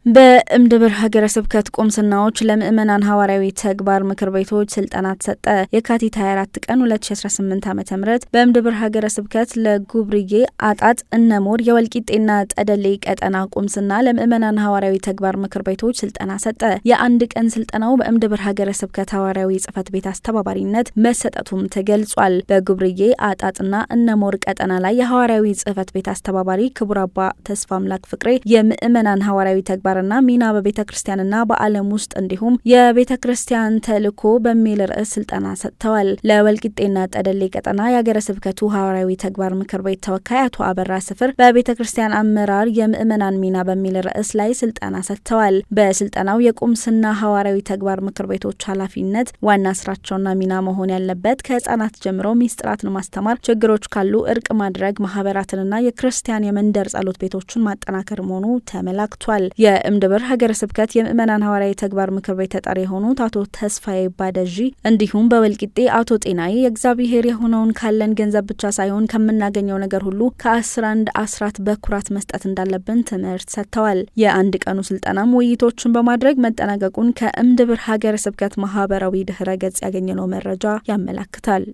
በእምድብር ሀገረ ስብከት ቁምስናዎች ለምእመናን ሐዋርያዊ ተግባር ምክር ቤቶች ስልጠና ተሰጠ። የካቲት 24 ቀን 2018 ዓ.ም በእምድብር ሀገረ ስብከት ለጉብርዬ አጣጥ እነሞር የወልቂጤና ጠደሌ ቀጠና ቁምስና ለምእመናን ሐዋርያዊ ተግባር ምክር ቤቶች ስልጠና ሰጠ። የአንድ ቀን ስልጠናው በእምድብር ሀገረ ስብከት ሐዋርያዊ ጽሕፈት ቤት አስተባባሪነት መሰጠቱም ተገልጿል። በጉብርዬ አጣጥና እነሞር ቀጠና ላይ የሐዋርያዊ ጽሕፈት ቤት አስተባባሪ ክቡር አባ ተስፋ አምላክ ፍቅሬ የምእመናን ሐዋርያዊ ተግባር ና ሚና በቤተ ክርስቲያንና በዓለም ውስጥ እንዲሁም የቤተ ክርስቲያን ተልእኮ በሚል ርዕስ ስልጠና ሰጥተዋል። ለወልቂጤና ጠደሌ ቀጠና የሀገረ ስብከቱ ሐዋርያዊ ተግባር ምክር ቤት ተወካይ አቶ አበራ ስፍር በቤተ ክርስቲያን አመራር የምእመናን ሚና በሚል ርዕስ ላይ ስልጠና ሰጥተዋል። በስልጠናው የቁምስና ሐዋርያዊ ተግባር ምክር ቤቶች ኃላፊነት ዋና ስራቸውና ሚና መሆን ያለበት ከህፃናት ጀምሮ ሚስጥራትን ማስተማር፣ ችግሮች ካሉ እርቅ ማድረግ፣ ማህበራትንና የክርስቲያን የመንደር ጸሎት ቤቶችን ማጠናከር መሆኑ ተመላክቷል። የእምድብር ሀገረ ስብከት የምእመናን ሐዋርያዊ ተግባር ምክር ቤት ተጠሪ የሆኑት አቶ ተስፋዬ ባደጂ እንዲሁም በወልቂጤ አቶ ጤናዬ የእግዚአብሔር የሆነውን ካለን ገንዘብ ብቻ ሳይሆን ከምናገኘው ነገር ሁሉ ከ11 አስራት በኩራት መስጠት እንዳለብን ትምህርት ሰጥተዋል። የአንድ ቀኑ ስልጠናም ውይይቶችን በማድረግ መጠናቀቁን ከእምድብር ሀገረ ስብከት ማህበራዊ ድህረ ገጽ ያገኘነው መረጃ ያመላክታል።